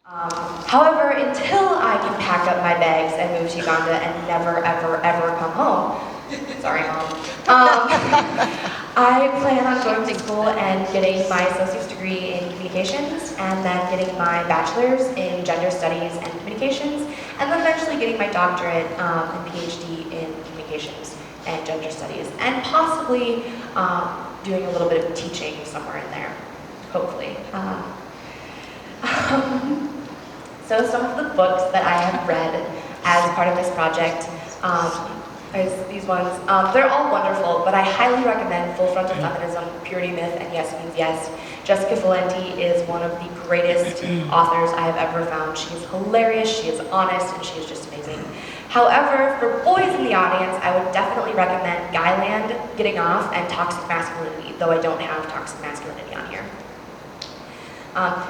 However, until I can pack up my bags and move to Uganda and never, ever, ever come home, sorry, Mom, I plan on going to school and getting my associate's degree in communications, and then getting my bachelor's in gender studies and communications, and then eventually getting my doctorate and PhD in communications and gender studies, and possibly doing a little bit of teaching somewhere in there, hopefully. So some of the books that I have read as part of this project is these ones. They're all wonderful, but I highly recommend Full Frontal Feminism, Purity Myth, and Yes Means Yes. Jessica Valenti is one of the greatest authors I have ever found. She is hilarious, she is honest, and she is just amazing. However, for boys in the audience, I would definitely recommend Guyland, Getting Off, and Toxic Masculinity, though I don't have Toxic Masculinity on here.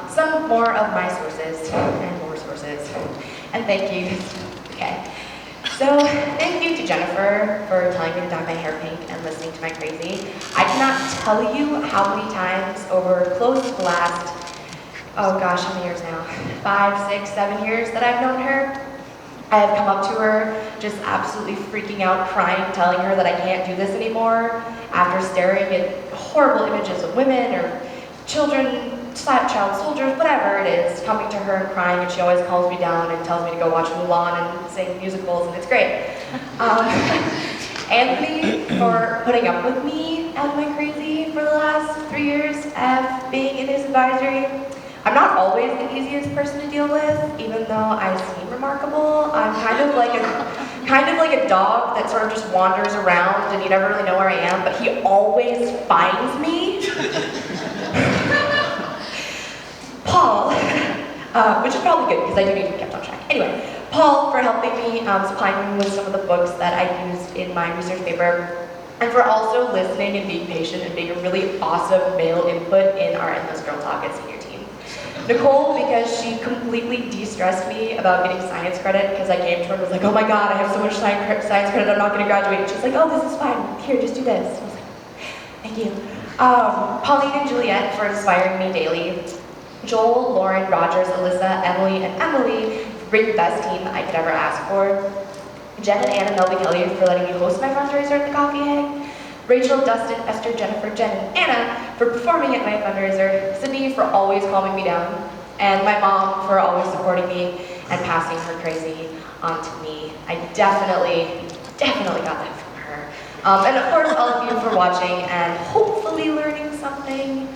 Some more of my sources, and more sources, and thank you. Okay, so thank you to Jennifer for telling me to dye my hair pink and listening to my crazy. I cannot tell you how many times over close to the last, oh gosh, how many years now? 5, 6, 7 years that I've known her. I have come up to her, just absolutely freaking out, crying, telling her that I can't do this anymore, after staring at horrible images of women or children, child soldiers, whatever it is, coming to her and crying, and she always calls me down and tells me to go watch Mulan and sing musicals, and it's great. Anthony, for putting up with me and my crazy for the last 3 years of being in his advisory. I'm not always the easiest person to deal with, even though I seem remarkable. I'm kind of like a dog that sort of just wanders around and you never really know where I am, but he always finds me. Paul, which is probably good because I do need to be kept on track. Anyway, Paul for helping me, supplying me with some of the books that I used in my research paper, and for also listening and being patient and being a really awesome male input in our Endless Girl Talk at senior team. Nicole, because she completely de-stressed me about getting science credit, because I came to her and was like, oh my god, I have so much science credit, I'm not going to graduate. And she's like, oh, this is fine, here, just do this. I was like, thank you. Pauline and Juliet for inspiring me daily. Joel, Lauren, Rogers, Alyssa, Emily, and Emily for being the best team I could ever ask for. Jen and Anna, Melvin Kelly for letting me host my fundraiser at the Coffee Hang. Rachel, Dustin, Esther, Jennifer, Jen, and Anna for performing at my fundraiser. Sydney for always calming me down. And my mom for always supporting me and passing her crazy on to me. I definitely got that from her. And of course, all of you for watching and hopefully learning something.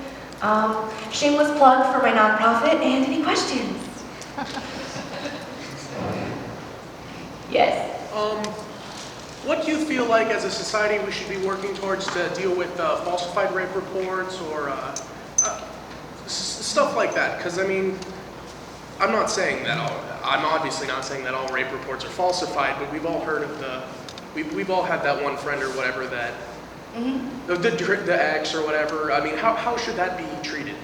Shameless plug for my nonprofit, and any questions? Yes? What do you feel like as a society we should be working towards to deal with falsified rape reports or stuff like that? Because I mean, I'm obviously not saying that all rape reports are falsified, but we've all heard of we've all had that one friend or whatever that, the ex or whatever. I mean, how should that be treated?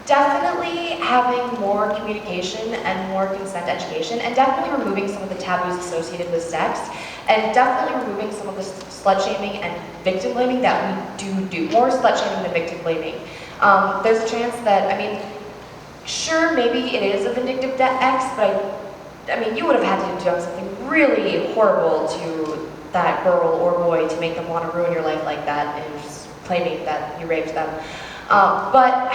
Definitely having more communication and more consent education, and definitely removing some of the taboos associated with sex, and definitely removing some of the slut-shaming and victim blaming that we do. More slut-shaming than victim blaming. There's a chance that, I mean, sure, maybe it is a vindictive ex, but I mean, you would have had to have done something really horrible to that girl or boy to make them want to ruin your life like that and just claiming that you raped them. But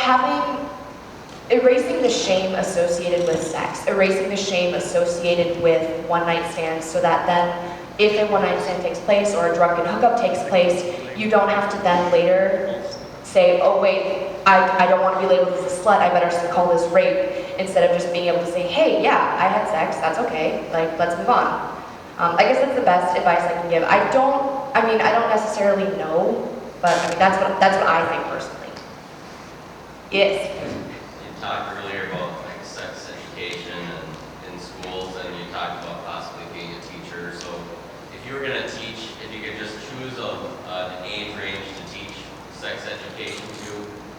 erasing the shame associated with sex, erasing the shame associated with one-night stands, so that then if a one-night stand takes place or a drunken hookup takes place, you don't have to then later say, oh wait, I don't want to be labeled as a slut, I better call this rape, instead of just being able to say, hey, yeah, I had sex, that's okay, like, let's move on. I guess that's the best advice I can give. I don't necessarily know, but I mean, that's what I think personally. Yes? You talked earlier about like sex education and in schools, and you talked about possibly being a teacher. So if you were going to teach, if you could just choose an age range to teach sex education to,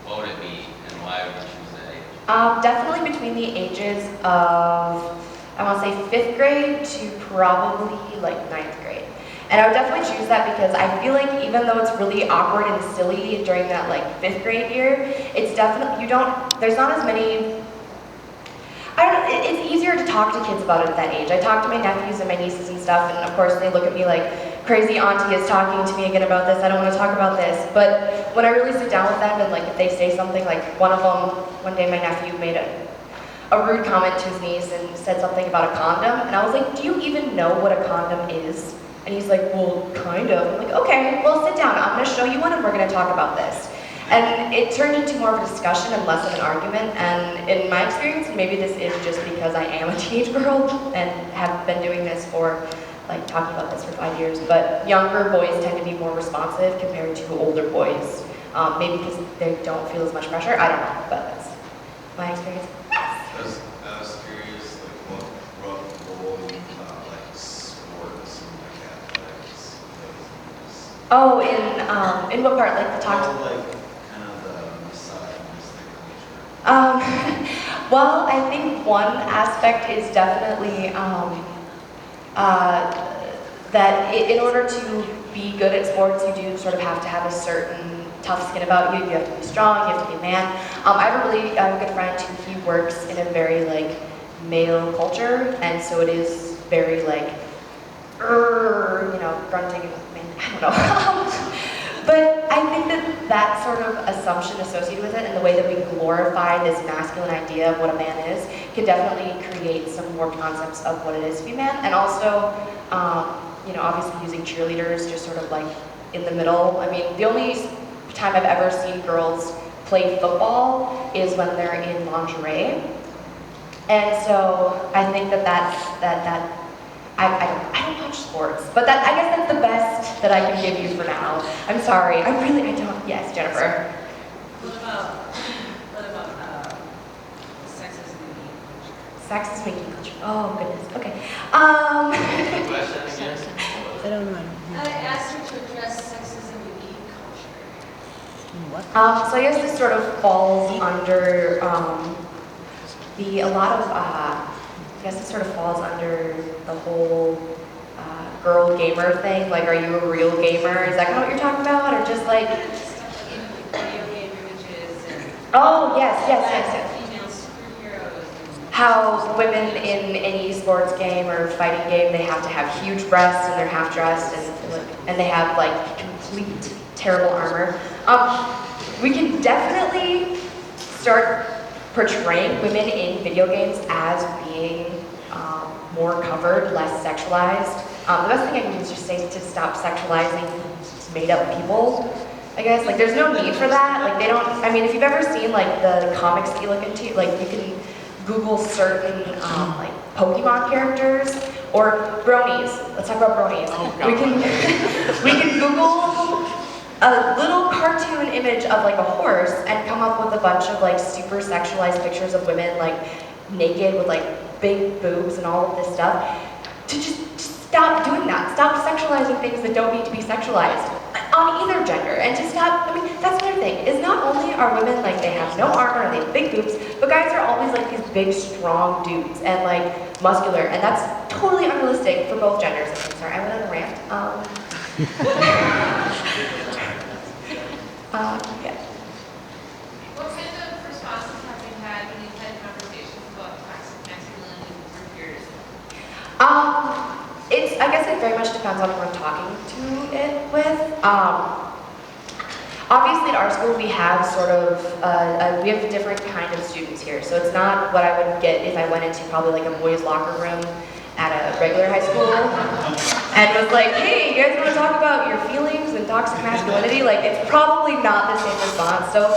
what would it be, and why would you choose that age? Definitely between the ages of, I want to say 5th grade to probably like 9th grade. And I would definitely choose that because I feel like even though it's really awkward and silly during that like 5th grade year, it's definitely, there's not as many, I don't know, it's easier to talk to kids about it at that age. I talk to my nephews and my nieces and stuff, and of course they look at me like, crazy auntie is talking to me again about this, I don't want to talk about this. But when I really sit down with them and like if they say something, like one day my nephew made a rude comment to his niece and said something about a condom, and I was like, do you even know what a condom is? And he's like, well, kind of. I'm like, okay, well, sit down. I'm going to show you one and we're going to talk about this. And it turned into more of a discussion and less of an argument. And in my experience, and maybe this is just because I am a teenage girl and have been doing this for, like, talking about this for 5 years, but younger boys tend to be more responsive compared to older boys. Maybe because they don't feel as much pressure. I don't know, but that's my experience. I was curious, like, what role you thought, like, sports and, like, athletics plays Oh, in what part? Like the in this? talk? All, like, kind of the misogynistic nature. Well, I think one aspect is definitely that in order to be good at sports, you do sort of have to have a certain tough skin about you. You have to be strong, you have to be a man. I have a good friend who he works in a very like male culture, and so it is very like, grunting and I don't know. But I think that sort of assumption associated with it and the way that we glorify this masculine idea of what a man is can definitely create some warped concepts of what it is to be a man. And also, obviously using cheerleaders just sort of like in the middle. I mean, the only time I've ever seen girls play football is when they're in lingerie. And so I think I don't watch sports, but I guess that's the best that I can give you for now. I'm sorry, I don't, yes, Jennifer. What about sexism in the Sexism in geek culture, oh goodness, okay. Question again? I don't know. I asked her to address sexism in geek culture. What? So I guess this sort of falls under I guess it sort of falls under the whole girl gamer thing. Like, are you a real gamer? Is that kind of what you're talking about, or just like? Stuff like in video game images and Oh yes. female superheroes. And How women in any sports game or fighting game, they have to have huge breasts and they're half dressed and they have like complete terrible armor. We can definitely start portraying women in video games as being more covered, less sexualized. The best thing I can do is just say to stop sexualizing made-up people, I guess. Like, there's no need for that. Like, they don't, I mean, if you've ever seen, like, the comics that you look into, like, you can Google certain, like, Pokemon characters, or bronies. Let's talk about bronies. Oh, God. We can Google a little cartoon image of like a horse and come up with a bunch of like super sexualized pictures of women like naked with like big boobs and all of this stuff. To just stop doing that. Stop sexualizing things that don't need to be sexualized on either gender. And to stop, I mean, that's another thing, is not only are women like they have no armor and they have big boobs, but guys are always like these big strong dudes and like muscular, and that's totally unrealistic for both genders. I'm sorry, I went on a rant. Yeah. What kind of responses have you had when you've had conversations about toxic masculinity with your peers? I guess it very much depends on who I'm talking to it with. Obviously at our school we have sort of, we have a different kind of students here. So it's not what I would get if I went into probably like a boys' locker room at a regular high school and was like, hey, you guys want to talk about your feelings and toxic masculinity? Like, it's probably not the same response. So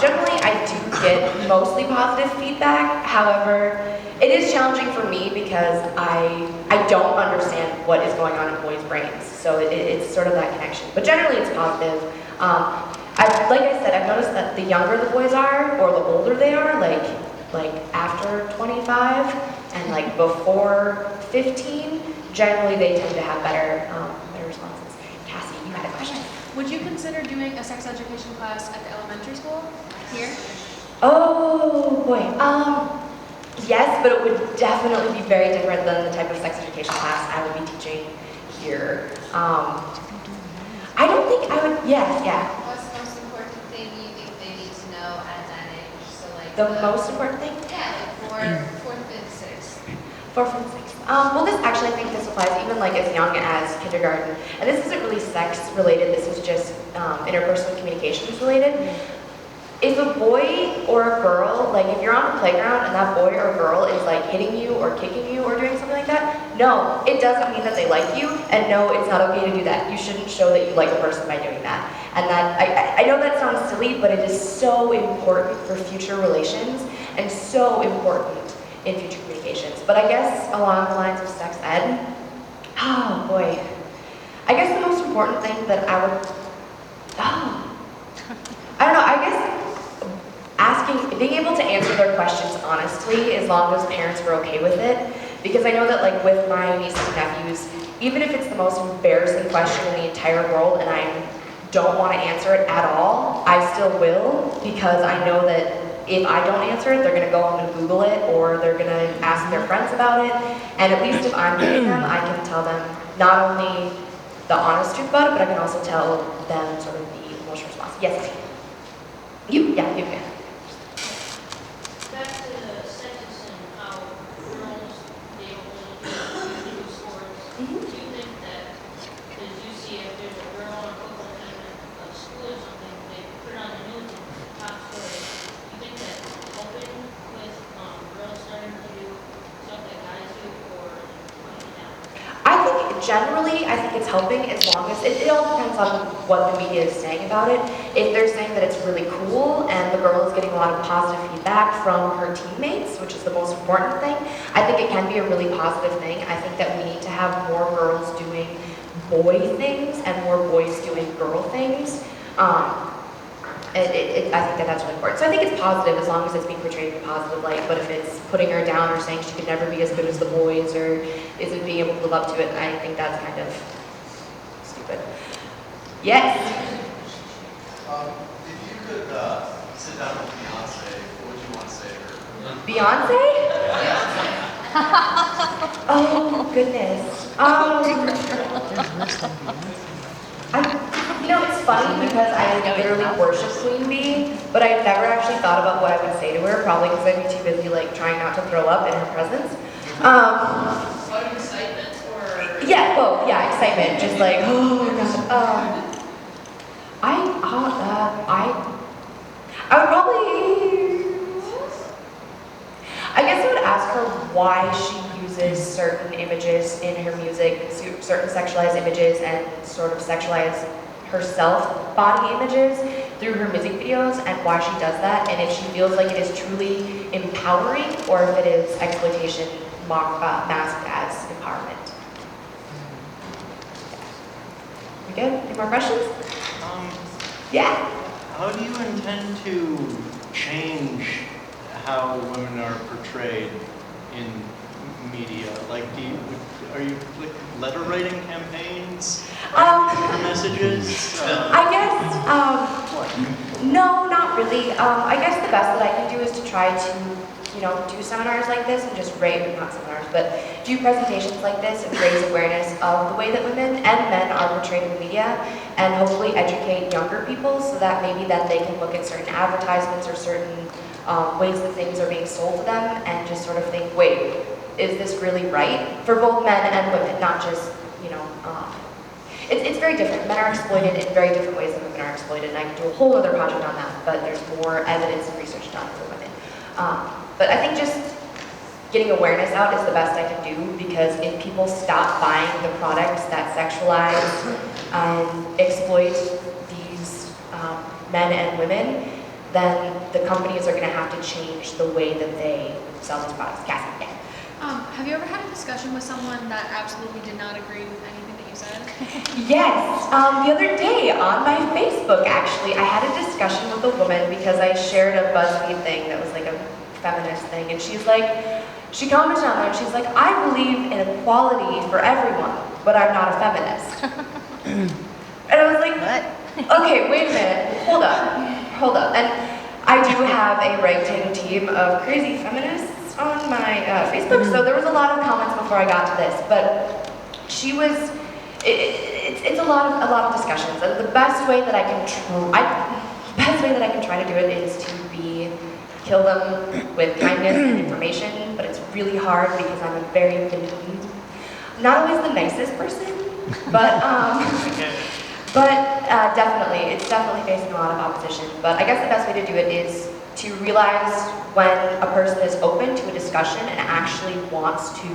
generally I do get mostly positive feedback. However, it is challenging for me because I don't understand what is going on in boys' brains. So it's sort of that connection. But generally it's positive. Like I said, I've noticed that the younger the boys are, or the older they are, like after 25 and like before 15, generally they tend to have better responses. Cassie, you had a question. Would you consider doing a sex education class at the elementary school here? Oh boy. Yes, but it would definitely be very different than the type of sex education class I would be teaching here. I don't think I would. Yeah. What's the most important thing you think they need to know at that age? So like The most important thing. yeah, like fourth fifth, sixth. Fourth and sixth. Well, this actually, I think this applies even like as young as kindergarten. And this isn't really sex related. This is just interpersonal communications related. If a boy or a girl, like if you're on the playground and that boy or girl is like hitting you or kicking you or doing something like that, no, it doesn't mean that they like you, and no, it's not okay to do that. You shouldn't show that you like a person by doing that. And that, I know that sounds silly, but it is so important for future relations and so important in future communications. But I guess along the lines of sex ed, oh boy, I guess the most important thing that I would, I don't know, I guess being able to answer their questions honestly, as long as parents were okay with it. Because I know that like with my nieces and nephews, even if it's the most embarrassing question in the entire world and I don't want to answer it at all, I still will, because I know that if I don't answer it, they're going to go home and Google it, or they're going to ask their friends about it. And at least if I'm giving them, I can tell them not only the honest truth about it, but I can also tell them sort of the emotional response. Yes, you can. Back to the sentence and how girls, they only do sports. Do you think that, because you see if there's a girl on a football team at a school or something, they put on the news and top story. Do you think that helping with girls starting to do stuff that guys do, or putting it down? I think generally, I think it's helping as long as, it all depends on what the media is saying about it. If they're saying that it's really cool and the girl is getting a lot of positive feedback from her teammates, which is the most important thing, I think it can be a really positive thing. I think that we need to have more girls doing boy things and more boys doing girl things. I think that that's really important. So I think it's positive as long as it's being portrayed in a positive light, but if it's putting her down or saying she could never be as good as the boys or isn't being able to live up to it, I think that's kind of stupid. Yes? If you could sit down with Beyonce, what would you want to say to her? Beyonce? Oh, goodness. You know, it's funny because I literally worship Queen Bee, but I've never actually thought about what I would say to her, probably because I'd be too busy like trying not to throw up in her presence. Out of excitement or? Yeah, well, yeah, excitement, just like, oh god. I would probably, I guess I would ask her why she uses certain images in her music, certain sexualized images, and sort of sexualize herself body images through her music videos, and why she does that, and if she feels like it is truly empowering or if it is exploitation masked as empowerment. We good? Any more questions? Yeah. How do you intend to change how women are portrayed in media? Like, are you like letter writing campaigns for messages? I guess, no, not really. I guess the best that I can do is to try to, do seminars like this and just not seminars, but do presentations like this and raise awareness of the way that women and men are portrayed in the media, and hopefully educate younger people so that maybe then they can look at certain advertisements or certain ways that things are being sold to them and just sort of think, wait, is this really right? For both men and women, not just, it's very different. Men are exploited in very different ways than women are exploited, and I could do a whole other project on that, but there's more evidence and research done for women. But I think just getting awareness out is the best I can do, because if people stop buying the products that sexualize and exploit these men and women, then the companies are going to have to change the way that they sell these products. Cassie, yeah. Have you ever had a discussion with someone that absolutely did not agree with anything that you said? Yes. The other day on my Facebook, actually, I had a discussion with a woman because I shared a BuzzFeed thing that was like a feminist thing, and she commented on there, and she's like, I believe in equality for everyone, but I'm not a feminist. And I was like, what? Okay, wait a minute, hold up. And I do have a right-wing team of crazy feminists on my Facebook, so there was a lot of comments before I got to this, but she was, it's a lot of discussions, and the best way that I can try to do it is to be kill them with kindness and information, but it's really hard because I'm a very not always the nicest person, but definitely, it's definitely facing a lot of opposition. But I guess the best way to do it is to realize when a person is open to a discussion and actually wants to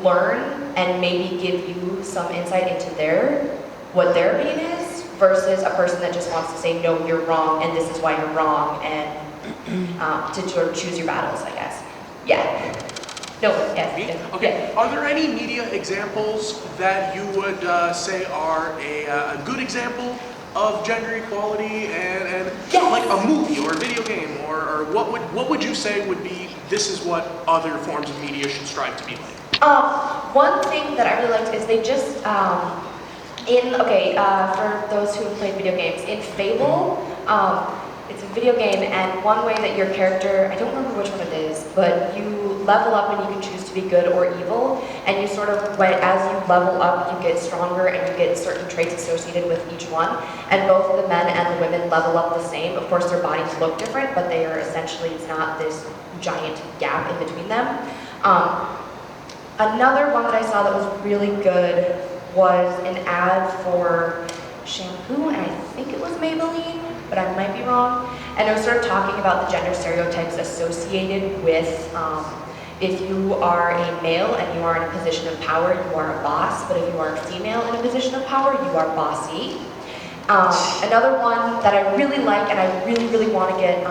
learn and maybe give you some insight into what their pain is, versus a person that just wants to say, no, you're wrong, and this is why you're wrong, and to sort of choose your battles, I guess. Yeah. No, yes. Me? yes, Okay. yeah. Are there any media examples that you would say are a good example of gender equality and Yes. like a movie or a video game, or what would you say would be, this is what other forms of media should strive to be like? One thing that I really liked is they just, for those who have played video games, in Fable, it's a video game, and one way that your character, I don't remember which one it is, but you level up and you can choose to be good or evil, and you sort of, as you level up, you get stronger and you get certain traits associated with each one, and both the men and the women level up the same. Of course, their bodies look different, but they are essentially, it's not this giant gap in between them. Another one that I saw that was really good was an ad for shampoo, and I think it was Maybelline, but I might be wrong. And it was sort of talking about the gender stereotypes associated with if you are a male and you are in a position of power, you are a boss, but if you are a female in a position of power, you are bossy. Another one that I really like and I really, really want to get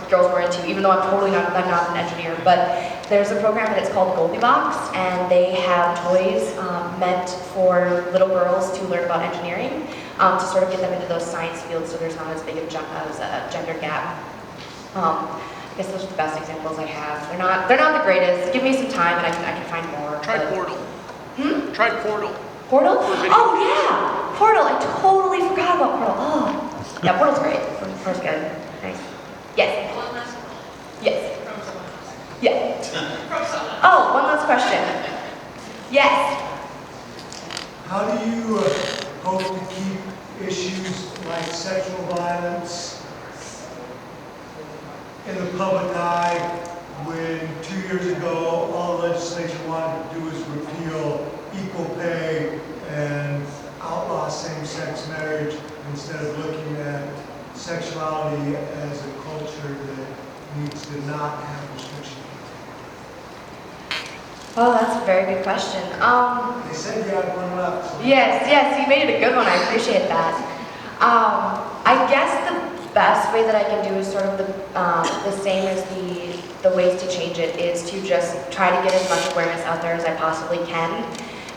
girls more into, even though I'm not an engineer, but there's a program and it's called Goldilocks, and they have toys meant for little girls to learn about engineering, to sort of get them into those science fields so there's not as big of a gender gap. I guess those are the best examples I have. They're not the greatest. Give me some time and I can find more. Try but... Portal. Try Portal. Portal? Oh yeah! Portal! I totally forgot about Portal. Oh. Yeah, Portal's great. Portal's good. Nice. Yes. One last one. Yes. From someone else. Yeah. From someone else. Oh, one last question. Yes. How do you hope to keep issues like sexual violence in the public eye when 2 years ago all the legislature wanted to do was repeal equal pay and outlaw same-sex marriage instead of looking at sexuality as a culture that needs to not have restriction? Oh, that's a very good question. They said you had one left. So. Yes, you made it a good one. I appreciate that. I guess the best way that I can do is sort of the same as the ways to change it is to just try to get as much awareness out there as I possibly can.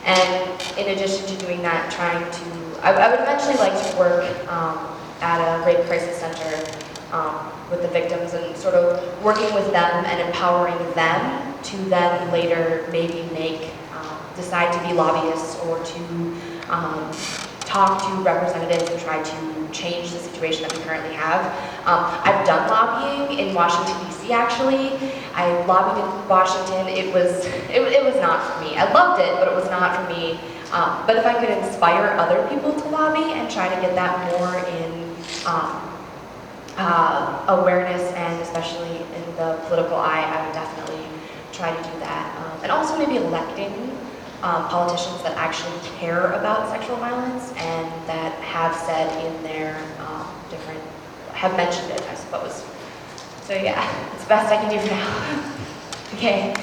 And in addition to doing that, I would eventually like to work at a rape crisis center with the victims and sort of working with them and empowering them to then later maybe decide to be lobbyists or to talk to representatives and try to change the situation that we currently have. I've done lobbying in Washington, D.C. actually. I lobbied in Washington. It was not for me. I loved it, but it was not for me. But if I could inspire other people to lobby and try to get that more in awareness and especially in the political eye, I would definitely try to do that. And also maybe electing politicians that actually care about sexual violence and that have said in their have mentioned it, I suppose. So yeah, it's the best I can do for now. Okay.